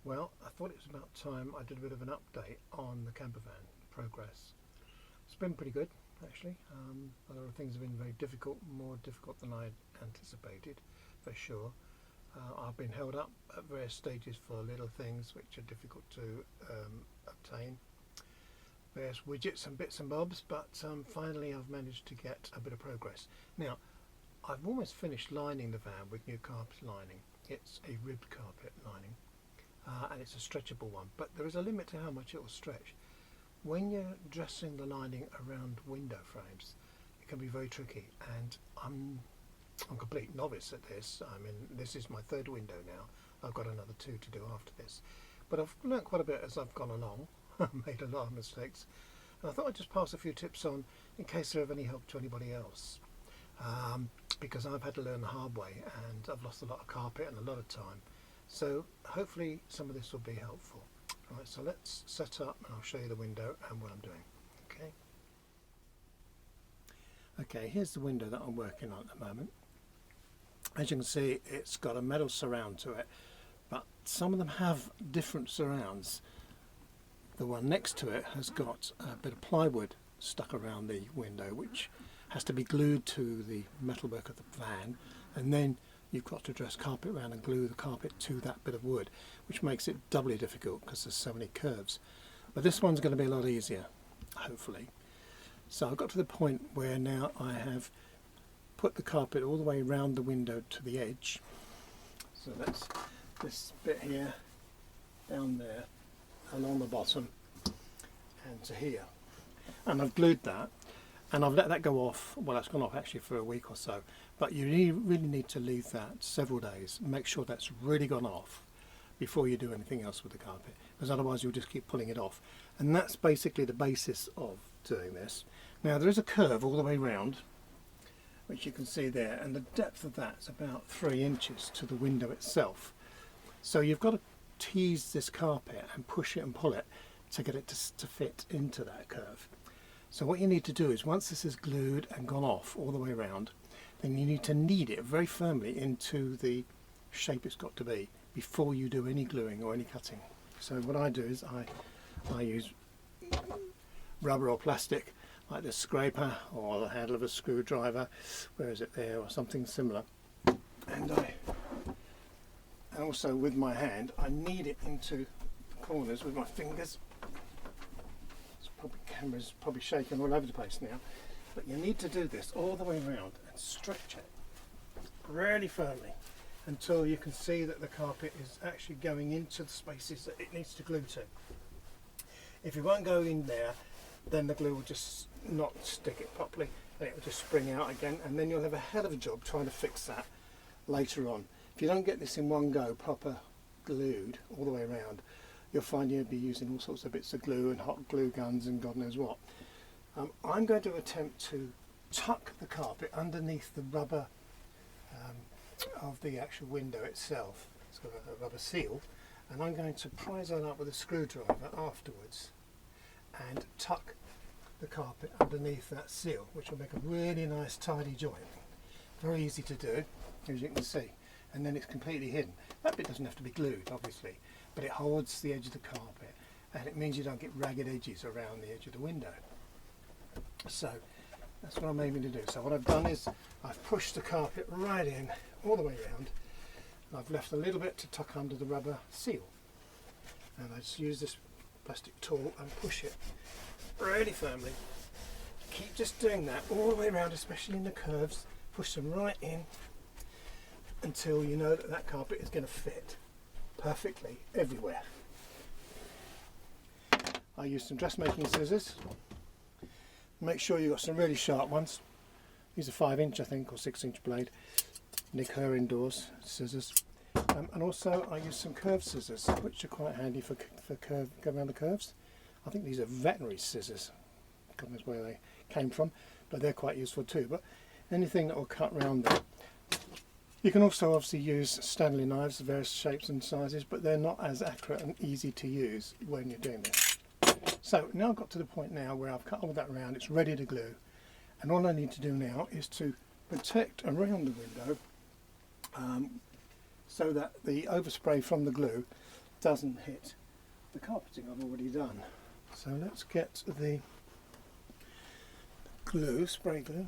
Well, I thought it was about time I did a bit of an update on the camper van progress. It's been pretty good, actually. A lot of things have been very difficult, more difficult than I anticipated, for sure. I've been held up at various stages for little things which are difficult to obtain. Various widgets and bits and bobs, but finally I've managed to get a bit of progress. Now, I've almost finished lining the van with new carpet lining. It's a ribbed carpet lining. And it's a stretchable one, but there is a limit to how much it will stretch. When you're dressing the lining around window frames, it can be very tricky, and I'm a complete novice at this. I mean, this is my third window now. I've got another two to do after this, but I've learnt quite a bit as I've gone along. Made a lot of mistakes, and I thought I'd just pass a few tips on in case they're of any help to anybody else, because I've had to learn the hard way and I've lost a lot of carpet and a lot of time. So hopefully some of this will be helpful. Right, so let's set up and I'll show you the window and what I'm doing. Okay, here's the window that I'm working on at the moment. As you can see, it's got a metal surround to it, but some of them have different surrounds. The one next to it has got a bit of plywood stuck around the window, which has to be glued to the metalwork of the van, and then you've got to dress carpet around and glue the carpet to that bit of wood, which makes it doubly difficult because there's so many curves. But this one's going to be a lot easier, hopefully. So I've got to the point where now I have put the carpet all the way around the window to the edge. So that's this bit here, down there, along the bottom, and to here. And I've glued that, and I've let that go off. Well, that's gone off actually for a week or so, but you really need to leave that several days. Make sure that's really gone off before you do anything else with the carpet, because otherwise you'll just keep pulling it off. And that's basically the basis of doing this. Now there is a curve all the way round, which you can see there, and the depth of that is about 3 inches to the window itself. So you've got to tease this carpet and push it and pull it to get it to fit into that curve. So what you need to do is, once this is glued and gone off all the way around, then you need to knead it very firmly into the shape it's got to be before you do any gluing or any cutting. So what I do is I use rubber or plastic like this scraper or the handle of a screwdriver, where is it there, or something similar, and also with my hand I knead it into the corners with my fingers. Camera's probably shaking all over the place now, but you need to do this all the way around and stretch it really firmly until you can see that the carpet is actually going into the spaces that it needs to glue to. If it won't go in there, then the glue will just not stick it properly and it will just spring out again, and then you'll have a hell of a job trying to fix that later on. If you don't get this in one go proper glued all the way around, you'll find you'll be using all sorts of bits of glue and hot glue guns and God knows what. I'm going to attempt to tuck the carpet underneath the rubber of the actual window itself. It's got a rubber seal, and I'm going to prise that up with a screwdriver afterwards and tuck the carpet underneath that seal, which will make a really nice tidy joint. Very easy to do, as you can see, and then it's completely hidden. That bit doesn't have to be glued, obviously, but it holds the edge of the carpet, and it means you don't get ragged edges around the edge of the window. So that's what I'm aiming to do. So what I've done is I've pushed the carpet right in all the way around, and I've left a little bit to tuck under the rubber seal, and I just use this plastic tool and push it really firmly. Keep just doing that all the way around, especially in the curves. Push them right in until you know that that carpet is going to fit perfectly everywhere. I use some dressmaking scissors. Make sure you've got some really sharp ones. These are 5-inch I think, or 6-inch blade. Nick Her indoors scissors. And also I use some curved scissors, which are quite handy for curve, go around the curves. I think these are veterinary scissors. God knows where they came from, but they're quite useful too. But anything that will cut round them. You can also obviously use Stanley knives of various shapes and sizes, but they're not as accurate and easy to use when you're doing this. So now I've got to the point now where I've cut all that round, it's ready to glue, and all I need to do now is to protect around the window so that the overspray from the glue doesn't hit the carpeting I've already done. So let's get the glue, spray glue.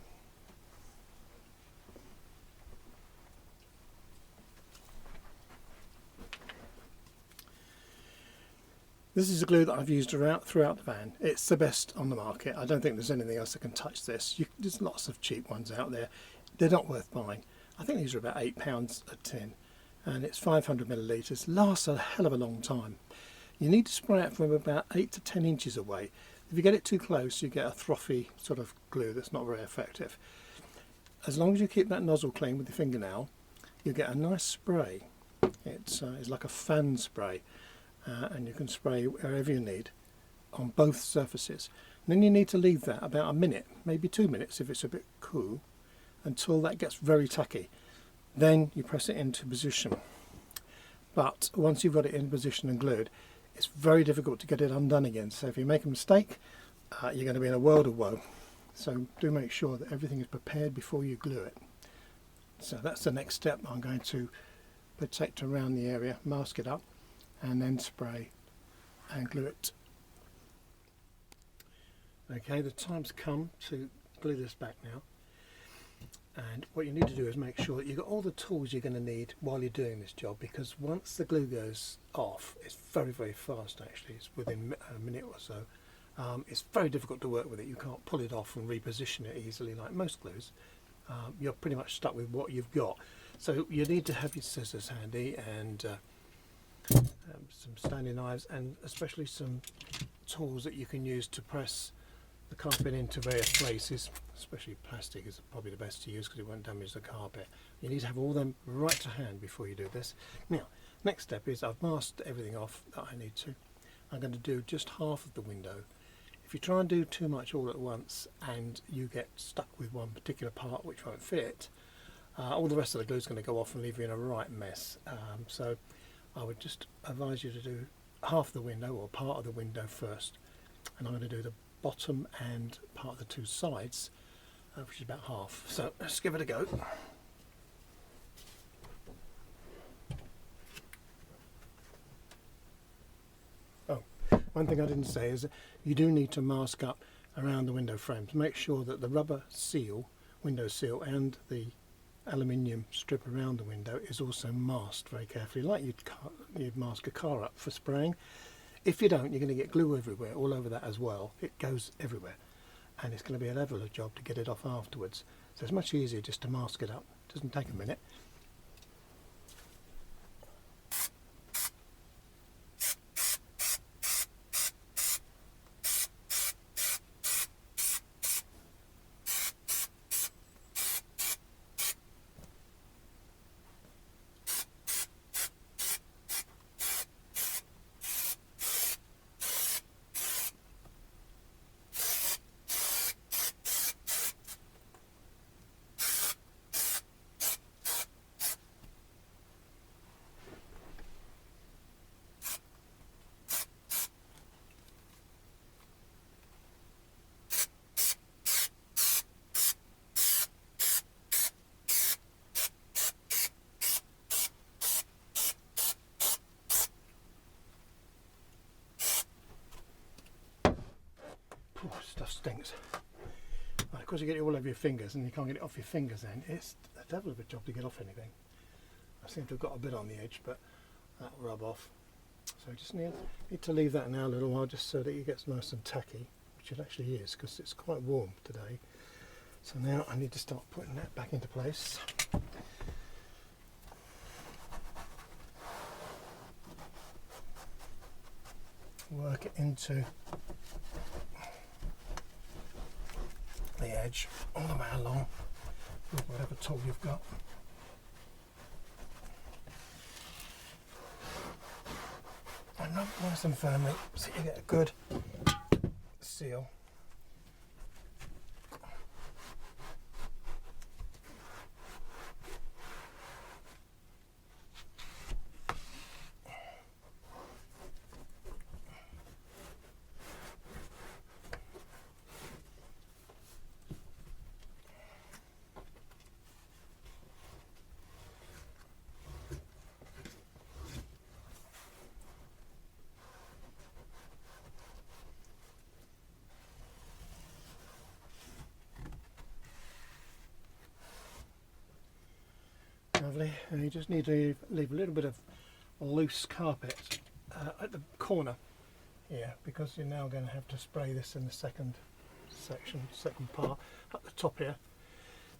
This is a glue that I've used throughout the van. It's the best on the market. I don't think there's anything else that can touch this. There's lots of cheap ones out there. They're not worth buying. I think these are about £8 a tin, and it's 500 millilitres. Lasts a hell of a long time. You need to spray it from about 8 to 10 inches away. If you get it too close, you get a frothy sort of glue that's not very effective. As long as you keep that nozzle clean with your fingernail, you get a nice spray. It's like a fan spray. And you can spray wherever you need on both surfaces. And then you need to leave that about a minute, maybe 2 minutes if it's a bit cool, until that gets very tacky. Then you press it into position. But once you've got it in position and glued, it's very difficult to get it undone again. So if you make a mistake, you're going to be in a world of woe. So do make sure that everything is prepared before you glue it. So that's the next step. I'm going to protect around the area, mask it up, and then spray and glue it. Okay, the time's come to glue this back now, and what you need to do is make sure that you've got all the tools you're going to need while you're doing this job, because once the glue goes off, it's very, very fast actually. It's within a minute or so. It's very difficult to work with it. You can't pull it off and reposition it easily like most glues. You're pretty much stuck with what you've got. So you need to have your scissors handy, and some Stanley knives, and especially some tools that you can use to press the carpet into various places. Especially plastic is probably the best to use because it won't damage the carpet. You need to have all them right to hand before you do this. Now, next step is I've masked everything off that I need to. I'm going to do just half of the window. If you try and do too much all at once and you get stuck with one particular part which won't fit, all the rest of the glue is going to go off and leave you in a right mess. So I would just advise you to do half the window or part of the window first, and I'm going to do the bottom and part of the two sides, which is about half. So let's give it a go. Oh, one thing I didn't say is that you do need to mask up around the window frames. Make sure that the rubber seal, window seal, and the aluminium strip around the window is also masked very carefully, like you'd mask a car up for spraying. If you don't, you're going to get glue everywhere, all over that as well. It goes everywhere, and it's going to be a level of job to get it off afterwards. So it's much easier just to mask it up. It doesn't take a minute. Stuff stinks. Of course you get it all over your fingers and you can't get it off your fingers then. It's a devil of a job to get off anything. I seem to have got a bit on the edge, but that'll rub off. So I just need to leave that now a little while just so that it gets nice and tacky, which it actually is because it's quite warm today. So now I need to start putting that back into place. Work it into the edge all the way along with whatever tool you've got. And rub it nice and firmly so you get a good seal. Lovely. And you just need to leave a little bit of loose carpet at the corner here, because you're now going to have to spray this in the second part at the top here,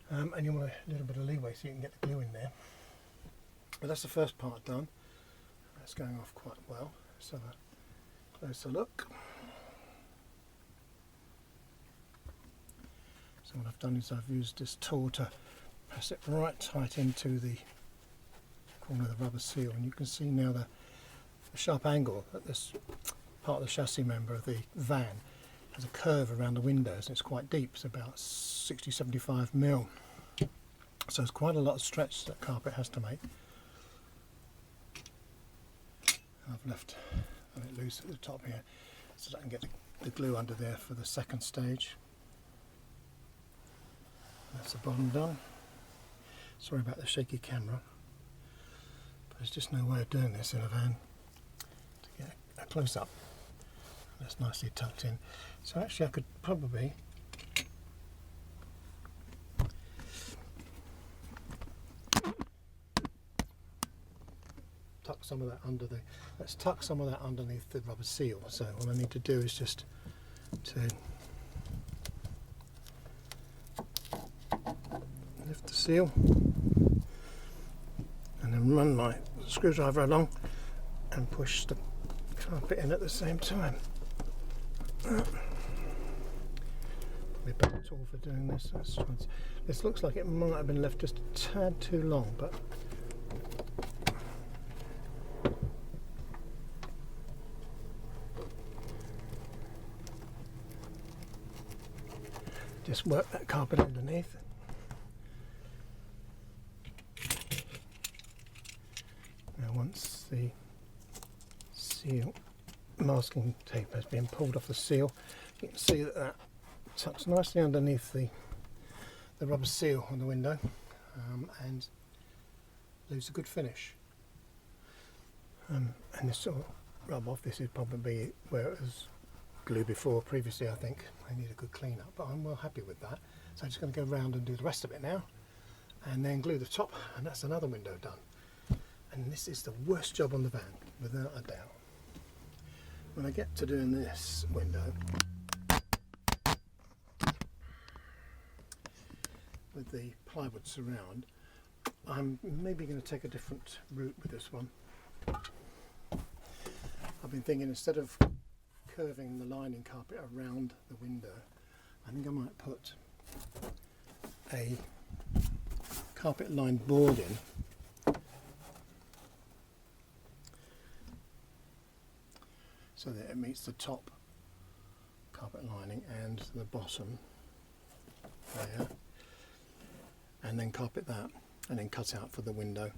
and you want a little bit of leeway so you can get the glue in there. But that's the first part done. That's going off quite well. Let's have a closer look. So what I've done is I've used this tool to press it right tight into the corner of the rubber seal, and you can see now the sharp angle at this part of the chassis member of the van has a curve around the windows, and it's quite deep. It's about 60-75 mil. So it's quite a lot of stretch that carpet has to make. I've left it loose at the top here so that I can get the glue under there for the second stage. That's the bottom done. Sorry about the shaky camera, but there's just no way of doing this in a van to get a close-up. That's nicely tucked in. So actually I could probably tuck some of that under the, let's tuck some of that underneath the rubber seal. So all I need to do is just to lift the seal and then run my screwdriver along and push the carpet in at the same time. Probably a better tool for doing this. This looks like it might have been left just a tad too long, but just work that carpet underneath. Now once the seal masking tape has been pulled off the seal, you can see that that tucks nicely underneath the rubber seal on the window, and leaves a good finish. And this sort of rub off, this is probably where it was glued before previously. I think I need a good clean up, but I'm well happy with that. So I'm just going to go around and do the rest of it now, and then glue the top, and that's another window done. And this is the worst job on the van, without a doubt. When I get to doing this window with the plywood surround, I'm maybe going to take a different route with this one. I've been thinking, instead of curving the lining carpet around the window, I think I might put a carpet lined board in, so that it meets the top carpet lining and the bottom layer, and then carpet that, and then cut out for the window.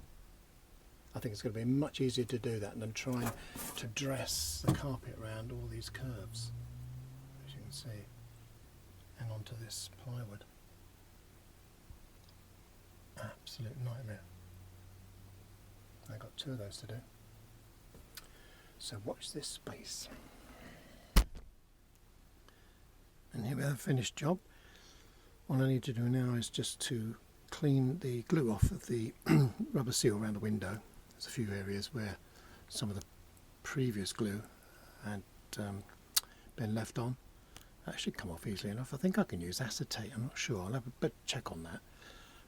I think it's going to be much easier to do that than trying to dress the carpet around all these curves, as you can see, and onto this plywood. Absolute nightmare. I've got two of those to do. So watch this space. And here we have a finished job. All I need to do now is just to clean the glue off of the rubber seal around the window. There's a few areas where some of the previous glue had been left on. That should come off easily enough. I think I can use acetate, I'm not sure. I'll have a bit check on that.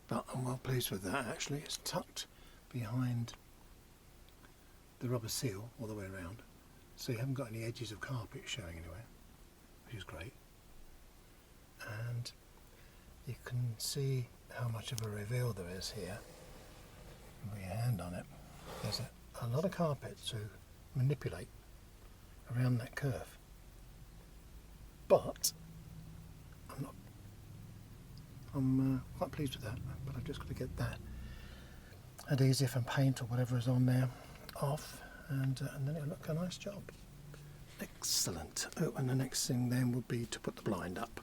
But I'm well pleased with that actually. It's tucked behind the rubber seal all the way around, so you haven't got any edges of carpet showing anywhere, which is great. And you can see how much of a reveal there is here. Put your hand on it. There's a lot of carpet to manipulate around that curve, but I'm quite pleased with that. But I've just got to get that adhesive and paint or whatever is on there off, and then it'll look a nice job. Excellent. Oh, and the next thing then would be to put the blind up.